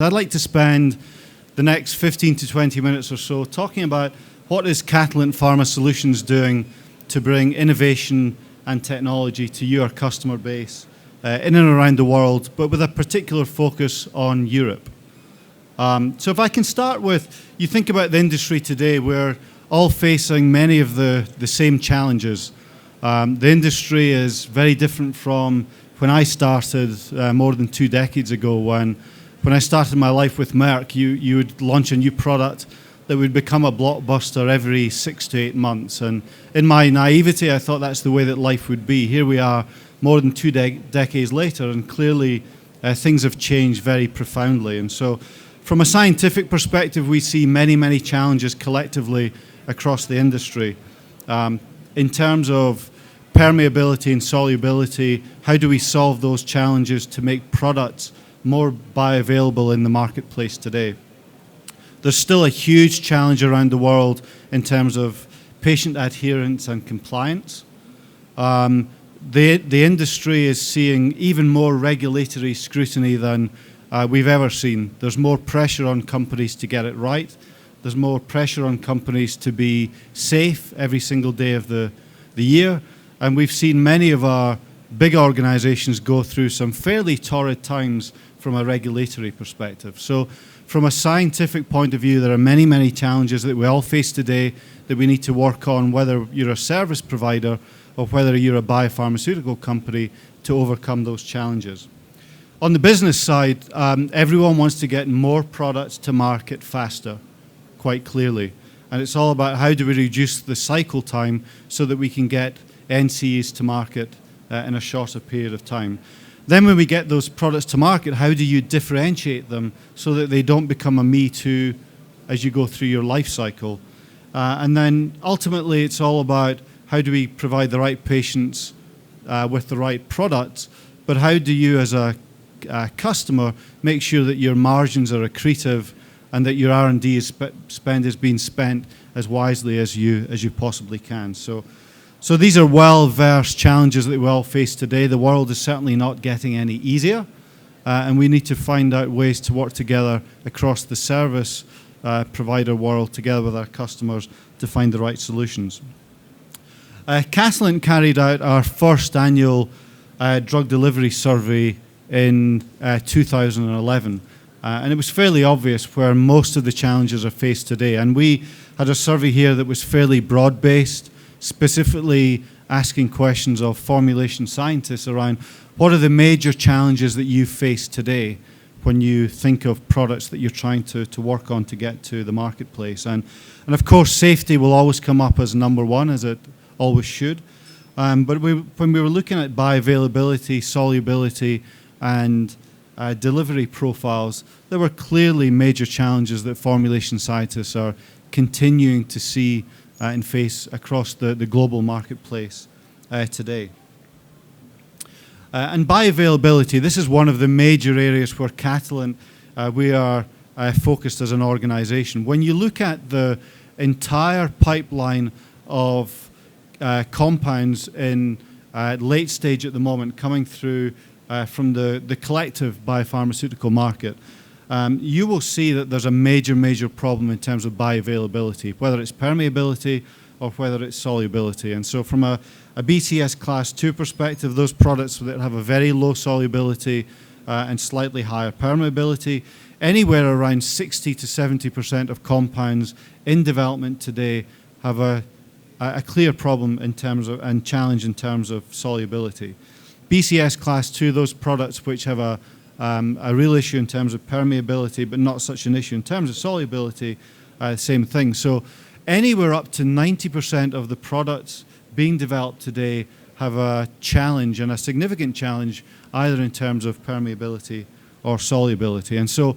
I'd like to spend the next 15 to 20 minutes or so talking about what is Catalent Pharma Solutions doing to bring innovation and technology to your customer base in and around the world, but with a particular focus on Europe. So if I can start with, you think about the industry today, we're all facing many of the same challenges. The industry is very different from when I started more than 2 decades ago. When I started my life with Merck, you would launch a new product that would become a blockbuster every 6 to 8 months. And in my naivety, I thought that's the way that life would be. Here we are more than 2 decades later, and clearly things have changed very profoundly. And so from a scientific perspective, we see many, many challenges collectively across the industry. In terms of permeability and solubility, how do we solve those challenges to make products more bioavailable in the marketplace today? There's still a huge challenge around the world in terms of patient adherence and compliance. The industry is seeing even more regulatory scrutiny than we've ever seen. There's more pressure on companies to get it right. There's more pressure on companies to be safe every single day of the year. And we've seen many of our big organizations go through some fairly torrid times from a regulatory perspective. So from a scientific point of view, there are many, many challenges that we all face today that we need to work on, whether you're a service provider or whether you're a biopharmaceutical company, to overcome those challenges. On the business side, everyone wants to get more products to market faster, quite clearly. And it's all about how do we reduce the cycle time so that we can get NCEs to market in a shorter period of time. Then when we get those products to market, how do you differentiate them so that they don't become a me too as you go through your life cycle? And then ultimately it's all about how do we provide the right patients with the right products, but how do you as a customer make sure that your margins are accretive and that your R&D spend is being spent as wisely as you possibly can. So these are well-versed challenges that we all face today. The world is certainly not getting any easier, and we need to find out ways to work together across the service provider world, together with our customers, to find the right solutions. Catalent carried out our first annual drug delivery survey in 2011, and it was fairly obvious where most of the challenges are faced today. And we had a survey here that was fairly broad-based, specifically asking questions of formulation scientists around what are the major challenges that you face today when you think of products that you're trying to work on to get to the marketplace. And of course, safety will always come up as number one, as it always should. But when we were looking at bioavailability, solubility, and delivery profiles, there were clearly major challenges that formulation scientists are continuing to see and face across the global marketplace today. And bioavailability, this is one of the major areas where Catalent, we are focused as an organization. When you look at the entire pipeline of compounds in late stage at the moment coming through from the collective biopharmaceutical market, you will see that there's a major problem in terms of bioavailability, whether it's permeability or whether it's solubility. And so from a BCS class 2 perspective, those products that have a very low solubility and slightly higher permeability, anywhere around 60 to 70% of compounds in development today have a clear problem in terms of, and challenge in terms of solubility. BCS class 2, those products which have a real issue in terms of permeability, but not such an issue in terms of solubility, same thing. So anywhere up to 90% of the products being developed today have a challenge, and a significant challenge, either in terms of permeability or solubility. And so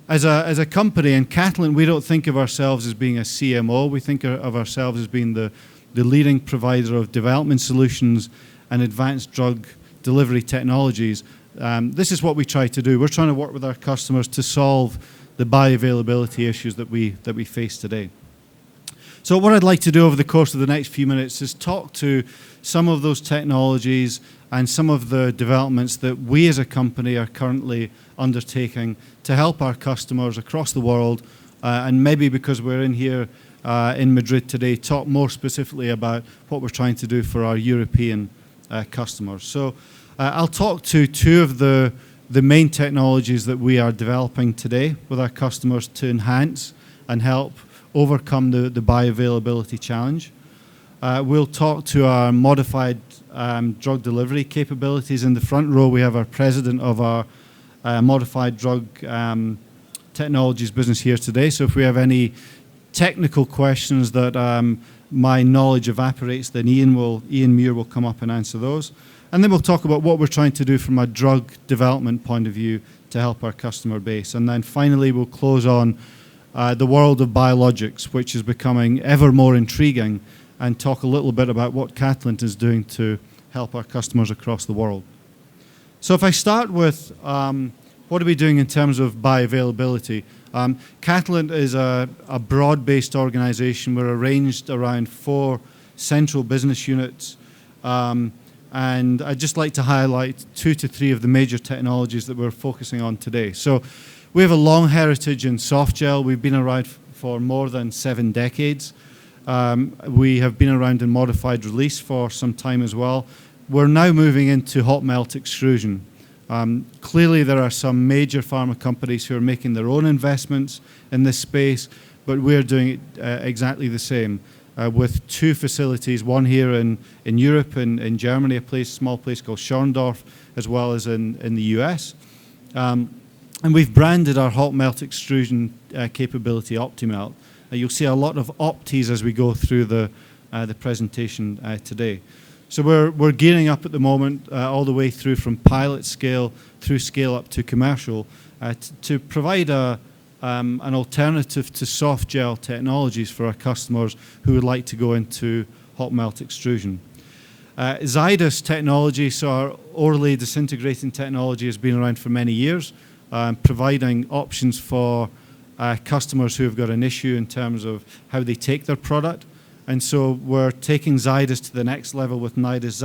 as a company, in Catalent, we don't think of ourselves as being a CMO. We think of ourselves as being the leading provider of development solutions and advanced drug delivery technologies. This is what we try to do. We're trying to work with our customers to solve the bioavailability issues that we face today. So what I'd like to do over the course of the next few minutes is talk to some of those technologies and some of the developments that we as a company are currently undertaking to help our customers across the world, and maybe because we're in here in Madrid today, talk more specifically about what we're trying to do for our European customers. So I'll talk to two of the main technologies that we are developing today with our customers to enhance and help overcome the bioavailability challenge. We'll talk to our modified drug delivery capabilities. In the front row, we have our president of our modified drug technologies business here today. So if we have any technical questions that my knowledge evaporates, then Ian Muir will come up and answer those. And then we'll talk about what we're trying to do from a drug development point of view to help our customer base. And then finally, we'll close on the world of biologics, which is becoming ever more intriguing, and talk a little bit about what Catalent is doing to help our customers across the world. So if I start with what are we doing in terms of bioavailability? Catalent is a broad-based organization. We're arranged around 4 central business units. And I'd just like to highlight 2 to 3 of the major technologies that we're focusing on today. So we have a long heritage in softgel. We've been around for more than 7 decades. We have been around in modified release for some time as well. We're now moving into hot melt extrusion. Clearly, there are some major pharma companies who are making their own investments in this space, but we're doing it exactly the same with 2 facilities, one here in Europe, in Germany, a small place called Schorndorf, as well as in the US. And we've branded our hot melt extrusion capability OptiMelt. You'll see a lot of Optis as we go through the presentation today. So we're gearing up at the moment all the way through from pilot scale through scale up to commercial to provide an alternative to soft gel technologies for our customers who would like to go into hot melt extrusion. Zydis technology, so our orally disintegrating technology, has been around for many years, providing options for customers who have got an issue in terms of how they take their product. And so we're taking Zydis to the next level with Nidus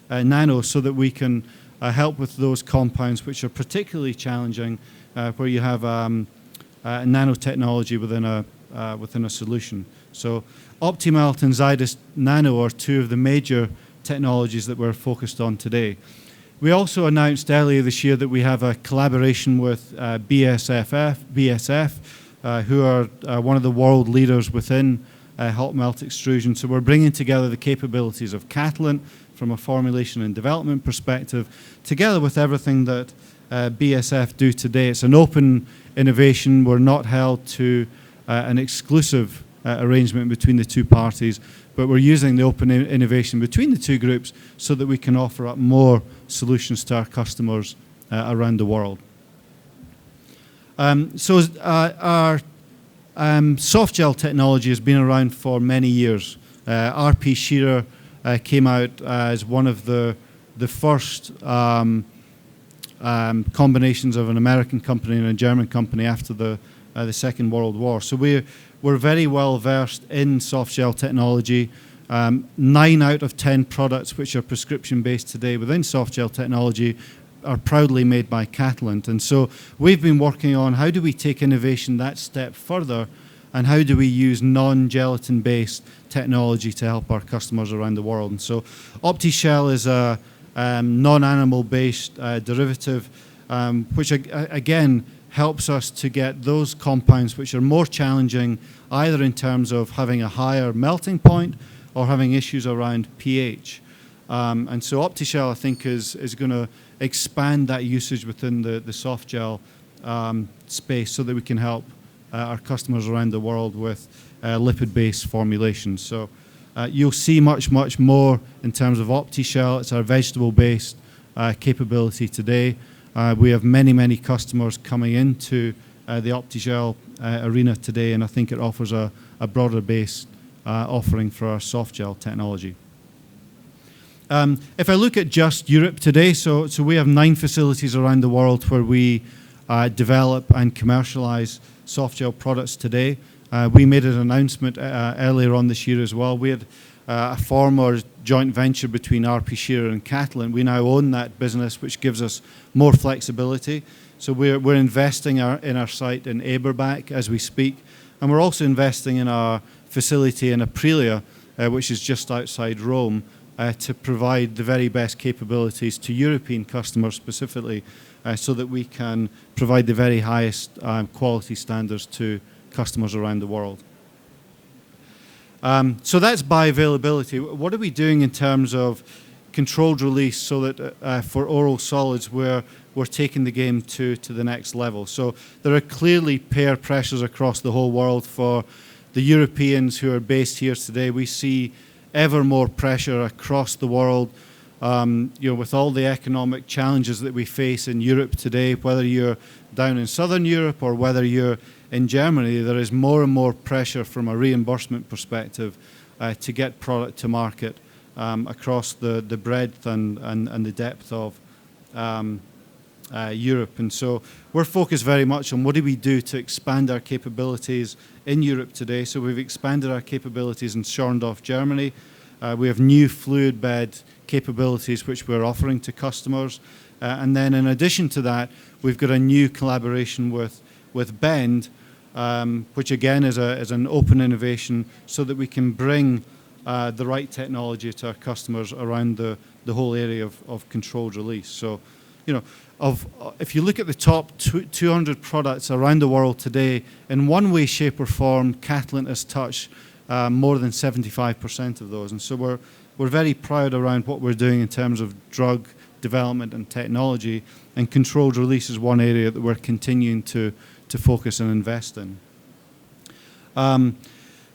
Nano so that we can help with those compounds which are particularly challenging where you have nanotechnology within a solution. So OptiMelt and Zydis Nano are 2 of the major technologies that we're focused on today. We also announced earlier this year that we have a collaboration with BASF, who are one of the world leaders within hot melt extrusion. So we're bringing together the capabilities of Catalent from a formulation and development perspective, together with everything that BASF do today. It's an open innovation. We're not held to an exclusive arrangement between the 2 parties, but we're using the open innovation between the 2 groups so that we can offer up more solutions to our customers around the world. So our soft gel technology has been around for many years. RP Shearer came out as one of the first combinations of an American company and a German company after the Second World War. So we're very well versed in soft gel technology. 9 out of 10 products which are prescription based today within soft gel technology are proudly made by Catalent. And so we've been working on how do we take innovation that step further, and how do we use non-gelatin based technology to help our customers around the world. And so OptiShell is a non-animal based derivative which again helps us to get those compounds which are more challenging, either in terms of having a higher melting point or having issues around pH. And so OptiShell, I think, is going to expand that usage within the soft gel space so that we can help our customers around the world with lipid-based formulations. So you'll see much more in terms of OptiShell. It's our vegetable-based capability today. We have many customers coming into the OptiGel arena today, and I think it offers a broader based offering for our soft gel technology. If I look at just Europe today, so we have 9 facilities around the world where we develop and commercialize soft gel products today. We made an announcement earlier on this year as well. We had a former joint venture between RP Shearer and Catalent. We now own that business, which gives us more flexibility. So we're investing in our site in Eberbach as we speak, and we're also investing in our facility in Aprilia, which is just outside Rome, to provide the very best capabilities to European customers specifically, so that we can provide the very highest quality standards to customers around the world. So that's bioavailability. What are we doing in terms of controlled release so that for oral solids we're taking the game to the next level? So there are clearly payer pressures across the whole world. For the Europeans who are based here today, we see ever more pressure across the world. With all the economic challenges that we face in Europe today, whether you're down in Southern Europe or whether you're in Germany, there is more and more pressure from a reimbursement perspective to get product to market across the breadth and the depth of Europe. And so we're focused very much on what do we do to expand our capabilities in Europe today. So we've expanded our capabilities in Schorndorf, Germany. We have new fluid bed capabilities which we're offering to customers. And then in addition to that, we've got a new collaboration with Bend, which again is an open innovation so that we can bring the right technology to our customers around the whole area of controlled release. So, if you look at the top 200 products around the world today, in one way, shape or form, Catalent has touched more than 75% of those. And so we're very proud around what we're doing in terms of drug development and technology, and controlled release is one area that we're continuing to focus and invest in.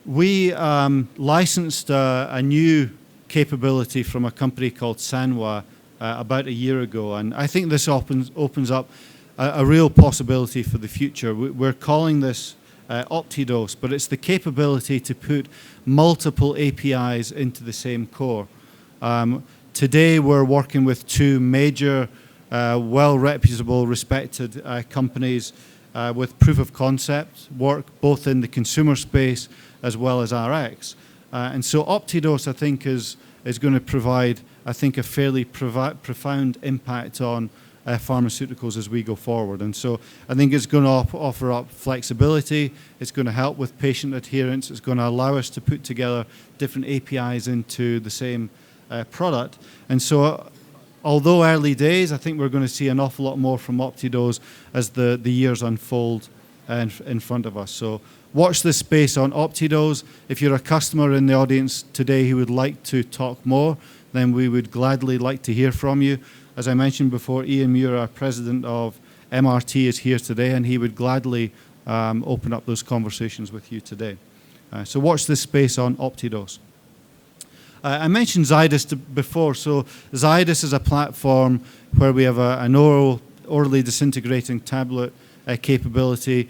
We licensed a new capability from a company called Sanwa about a year ago, and I think this opens up a real possibility for the future. We're calling this OptiDose, but it's the capability to put multiple APIs into the same core. Today we're working with two major, well-reputable, respected companies with proof of concept work, both in the consumer space as well as RX. And so OptiDose, I think, is going to provide, I think, a fairly profound impact on pharmaceuticals as we go forward. And so I think it's going to offer up flexibility, it's going to help with patient adherence, it's going to allow us to put together different APIs into the same product. And so although early days, I think we're going to see an awful lot more from OptiDose as the years unfold in front of us. So watch this space on OptiDose. If you're a customer in the audience today who would like to talk more, then we would gladly like to hear from you. As I mentioned before, Ian Muir, our president of MRT, is here today, and he would gladly open up those conversations with you today. So watch this space on OptiDose. I mentioned Zydis before. So Zydis is a platform where we have an orally disintegrating tablet capability.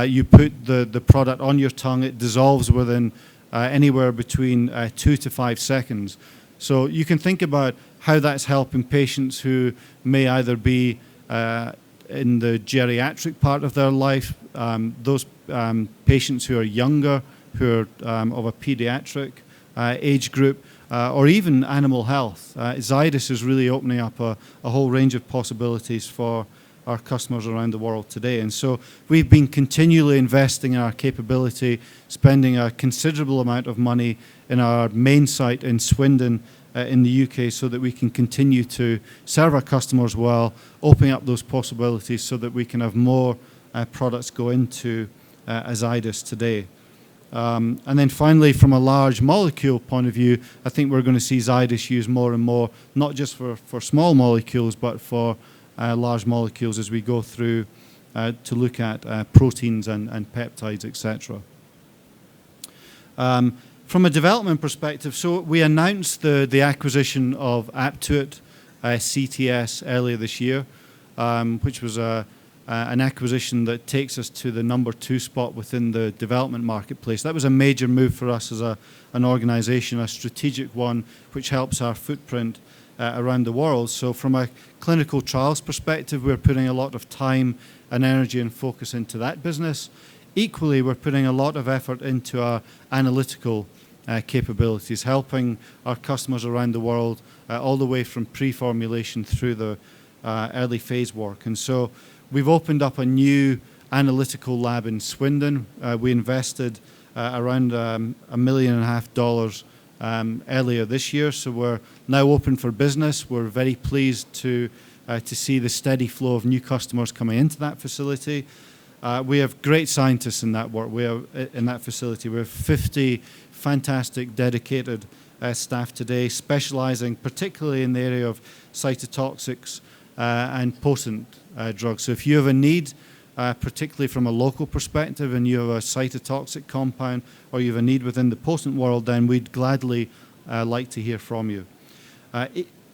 You put the product on your tongue, it dissolves within anywhere between 2 to 5 seconds. So you can think about how that's helping patients who may either be in the geriatric part of their life, those patients who are younger, who are of a pediatric age group, or even animal health. Zydis is really opening up a whole range of possibilities for our customers around the world today. And so we've been continually investing in our capability, spending a considerable amount of money in our main site in Swindon in the UK so that we can continue to serve our customers well, opening up those possibilities so that we can have more products go into Zydis today. And then finally, from a large molecule point of view, I think we're going to see Zydis used more and more, not just for small molecules, but for large molecules as we go through to look at proteins and peptides, etc. From a development perspective, so we announced the acquisition of Aptuit CTS earlier this year, which was an acquisition that takes us to the number 2 spot within the development marketplace. That was a major move for us as an organization, a strategic one, which helps our footprint around the world. So from a clinical trials perspective, we're putting a lot of time and energy and focus into that business. Equally, we're putting a lot of effort into our analytical capabilities, helping our customers around the world all the way from pre-formulation through the early phase work. And so we've opened up a new analytical lab in Swindon. We invested around $1.5 million earlier this year, so we're now open for business. We're very pleased to see the steady flow of new customers coming into that facility. We have great scientists in that work. We have in that facility. We have 50 fantastic, dedicated staff today, specializing particularly in the area of cytotoxics and potent drugs. So if you have a need, particularly from a local perspective, and you have a cytotoxic compound, or you have a need within the potent world, then we'd gladly like to hear from you.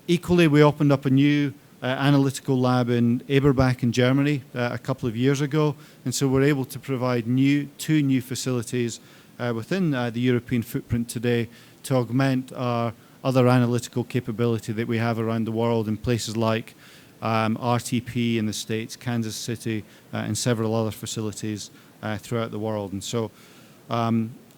Equally, we opened up a new analytical lab in Eberbach in Germany a couple of years ago, and so we're able to provide two new facilities within the European footprint today to augment our other analytical capability that we have around the world in places like RTP in the States, Kansas City, and several other facilities throughout the world. And so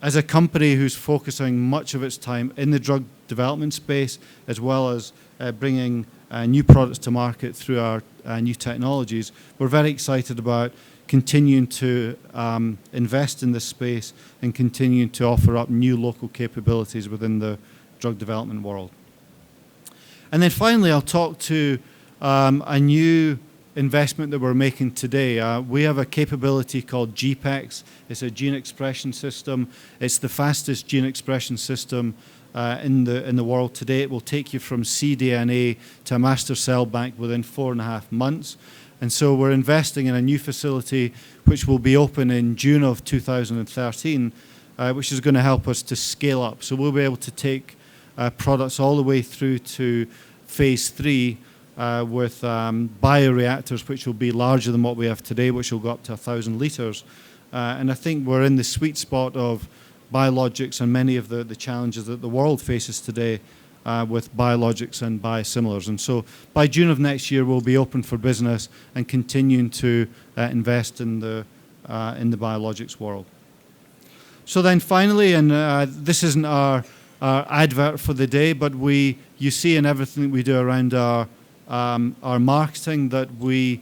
as a company who's focusing much of its time in the drug development space, as well as bringing new products to market through our new technologies, we're very excited about continuing to invest in this space and continuing to offer up new local capabilities within the drug development world. And then finally, I'll talk to a new investment that we're making today. We have a capability called GPEx. It's a gene expression system. It's the fastest gene expression system in the world today. It will take you from cDNA to a master cell bank within 4.5 months. And so we're investing in a new facility which will be open in June of 2013, which is going to help us to scale up. So we'll be able to take products all the way through to phase 3 with bioreactors, which will be larger than what we have today, which will go up to 1,000 liters. And I think we're in the sweet spot of biologics and many of the challenges that the world faces today with biologics and biosimilars. And so by June of next year, we'll be open for business and continuing to invest in the biologics world. So then finally, and this isn't our advert for the day, but you see in everything we do around our marketing that we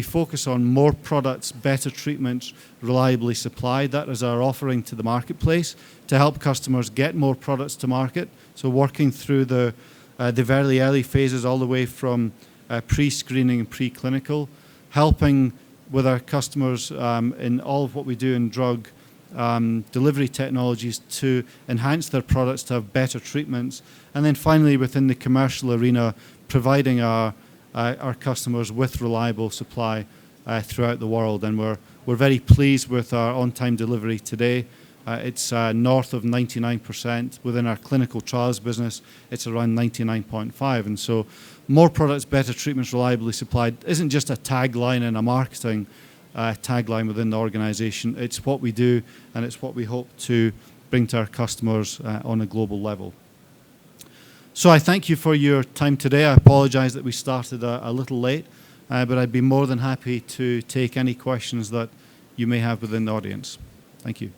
focus on more products, better treatments, reliably supplied. That is our offering to the marketplace to help customers get more products to market. So working through the very early phases all the way from pre-screening and preclinical, helping with our customers in all of what we do in drug delivery technologies to enhance their products to have better treatments. And then finally, within the commercial arena, providing our customers with reliable supply throughout the world. And we're very pleased with our on-time delivery today. It's north of 99%. Within our clinical trials business, it's around 99.5%. And so more products, better treatments, reliably supplied isn't just a tagline and a marketing tagline within the organization. It's what we do, and it's what we hope to bring to our customers on a global level. So I thank you for your time today. I apologize that we started a little late, but I'd be more than happy to take any questions that you may have within the audience. Thank you.